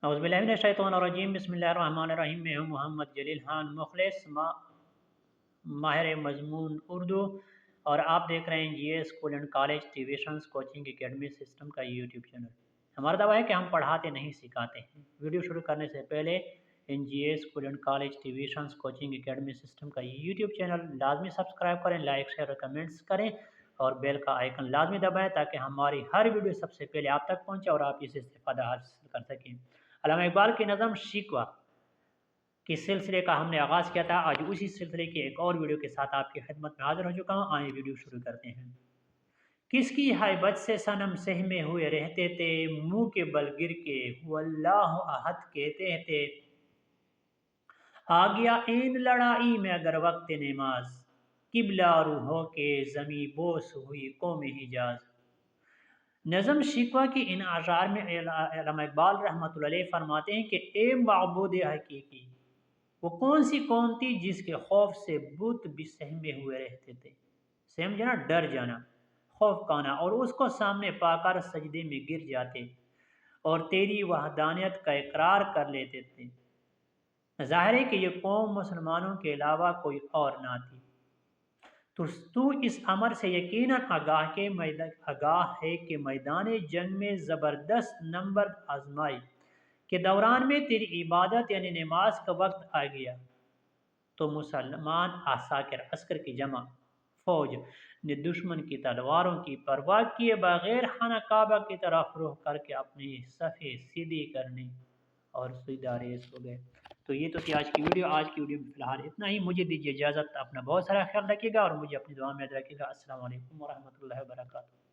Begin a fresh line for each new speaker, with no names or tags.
औज़ुबिल्लाहिमिनश्शैतानिर्रजीम बिस्मिल्लाहिर्रहमानिर्रहीम। मैं हूँ मोहम्मद जलील खान मुखलिस माहिर मज़मून उर्दू, और आप देख रहे हैं GA school and college tuitions coaching academy system का यूट्यूब चैनल। हमारा दावा है कि हम पढ़ाते नहीं सिखाते हैं। वीडियो शुरू करने से पहले NGA school and college tuitions coaching academy system का यूट्यूब चैनल लाजमी सब्सक्राइब करें, लाइक शेयर और कमेंट्स करें और बेल का आइकन लाजमी दबाएं ताकि हमारी हर वीडियो सबसे पहले आप तक पहुंचे और आप इससे इस्तेफादा हासिल कर सकें। अल्लामा इकबाल की नज़म शिकवा के सिलसिले का हमने आगाज़ किया था। आज उसी सिलसिले की एक और वीडियो के साथ आपकी खिदमत में हाजिर हो चुका हूँ। आइए वीडियो शुरू करते हैं। किसकी हैबत से सनम सहमे हुए रहते थे, मुंह के बल गिर के हुवल्लाहु अहद कहते थे। आ गया इन लड़ाई में अगर वक्त नमाज, किबला रूहों के ज़मी बोस हुई कौम हिजाज। नज़म शिकवा की इन अशार में अल्लामा इकबाल रहमतुल्लाह अलैह फरमाते हैं कि ए माबूद हकीकी, वो कौन सी कौम थी जिसके खौफ से बुत भी सहमे हुए रहते थे। सहम जाना, डर जाना, खौफ खाना, और उसको सामने पाकर सजदे में गिर जाते और तेरी वहदानियत का इकरार कर लेते थे। ज़ाहिर है कि ये कौम मुसलमानों के अलावा कोई और ना थी। तो तू इस अमर से यकीनन आगाह है कि मैदान जंग में ज़बरदस्त नंबर आजमाई के दौरान में तेरी इबादत यानी नमाज का वक्त आ गया तो मुसलमान आसाकिर अस्कर की जमा फौज ने दुश्मन की तलवारों की परवाह किए बगैर खाना काबा की तरफ रुख करके अपनी सफ़े सीधी करने और सीधा रेस हो गए। तो ये तो थी आज की वीडियो। आज की वीडियो में फ़िलहाल इतना ही। मुझे दीजिए इजाज़त। अपना बहुत सारा ख्याल रखिएगा और मुझे अपनी दुआ में याद रखिएगा। अस्सलाम वालेकुम वरहमतुल्लाहि वबरकातुहू।